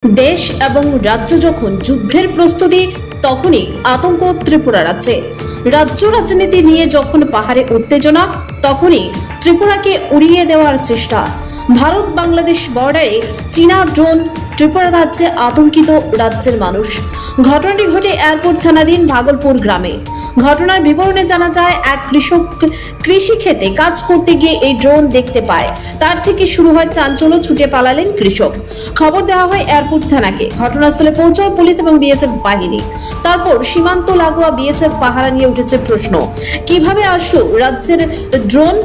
দেশ এবং রাজ্য যখন যুদ্ধের প্রস্তুতি তখনই আতঙ্ক ত্রিপুরা রাজ্যে। রাজ্য রাজনীতি নিয়ে যখন পাহাড়ে উত্তেজনা তখনই ত্রিপুরাকে উড়িয়ে দেওয়ার চেষ্টা। ভারত বাংলাদেশ বর্ডারে চীনা ড্রোন, ত্রিপুরা রাজ্যে আতঙ্কিত রাজ্যের মানুষ। ঘটনাটি ঘটে এয়ারপোর্ট থানাধীন ভাগলপুর গ্রামে। ঘটনার বিবরণে জানা যায়, এক কৃষক কৃষি ক্ষেতে কাজ করতে গিয়ে এই ড্রোন দেখতে পায়। তার থেকে শুরু হয় চাঞ্চল্য, ছুটে পালালেন কৃষক। খবর দেওয়া হয় এয়ারপোর্ট থানাকে। ঘটনাস্থলে পৌঁছয় পুলিশ এবং বিএসএফ বাহিনী। তারপর সীমান্ত লাগোয়া বিএসএফ পাহারা নিয়ে উঠেছে প্রশ্ন, কিভাবে আসলো রাজ্যের ড্রোন?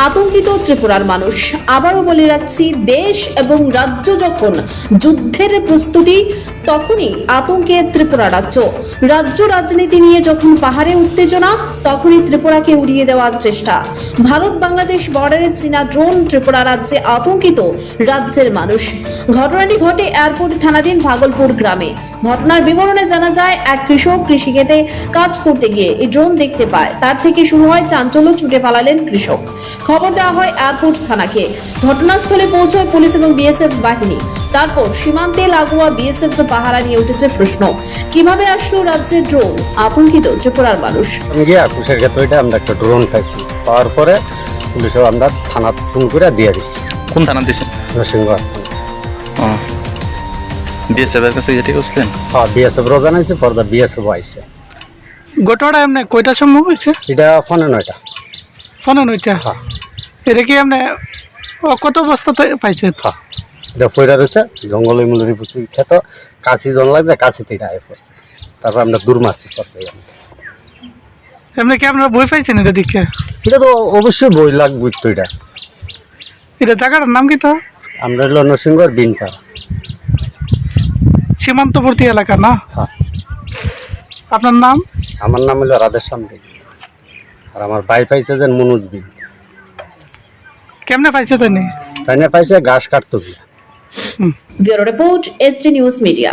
আতঙ্কিত ত্রিপুরার মানুষ। আবারও বলে রাখছি, দেশ এবং রাজ্য যখন যুদ্ধের প্রস্তুতি তখনই আতঙ্কে ত্রিপুরা রাজ্য। রাজ্য রাজনীতি নিয়ে যখন পাহাড়ে উত্তেজনা তখনই ত্রিপুরাকে উড়িয়ে দেওয়ার চেষ্টা। ভারত বাংলাদেশ বর্ডারে চীনা ড্রোন, ত্রিপুরা রাজ্যে আতঙ্কিত রাজ্যের মানুষ। ঘটনাটি ঘটে এয়ারপোর্ট থানাধীন ভাগলপুর গ্রামে। ঘটনার বিবরণে জানা যায়, এক কৃষক কৃষিক্ষেতে কাজ করতে গিয়ে এই ড্রোন দেখতে পায়। তার থেকে শুরু হয় চাঞ্চল্য, ছুটে পালালেন কৃষক। খবর দেওয়া হয় এয়ারপোর্ট থানাকে। ঘটনাস্থলে পৌঁছয় পুলিশ এবং বিএসএফ বাহিনী। তারপর সীমান্তে লাগোয়া বিএসএফ পাহারা নিয়ে উঠেছে প্রশ্ন, কিভাবে আসলো রাজ্যের ড্রোন? আতঙ্কিত ত্রিপুরার মানুষ। কুশের ক্ষেত্রে আমরা একটা ড্রোন পাইছি, পাওয়ার পরে পুলিশে আমরা থানা ফোন করে দিয়ে দিচ্ছি। কোন থানা দিয়েছেন? নরসিংহ। বিএসএফ এর কাছে যেটি বুঝলেন? হ্যাঁ, বিএসএফ জানাইছে, পর্দা বিএসএফ আইছে। গোটাটা এমনি কয়টার সময় হয়েছে? এটা ফোনে 9টা। ফোনে 9টা? হ্যাঁ। এটা কি এমনি কত বস্তা পাইছেন? হ্যাঁ, এটা ফয়রা রয়েছে জঙ্গলে মুলরি পুষি খেত, কাশি জন লাগছে, কাশিতে এটা আয় পড়ছে। তারপর আমরা দূর মারছি করতে। এমনি কি আপনারা বই পাইছেন এটা দেখে? এটা তো অবশ্যই বই লাগবে তো। এটা জায়গাটার নাম কি তো? আমরা হলো নরসিংহর বিনপাড়া। সীমান্তবর্তী এলাকা না? হ্যাঁ। আপনার নাম? আমার নাম হলো রাধেশ্যাম বিন, আর আমার ভাই পাইছে যে মনোজ বিন। কেমনে পাইছে তাই? তাই না পাইছে ঘাস কাটতো। Bureau report, HD news media.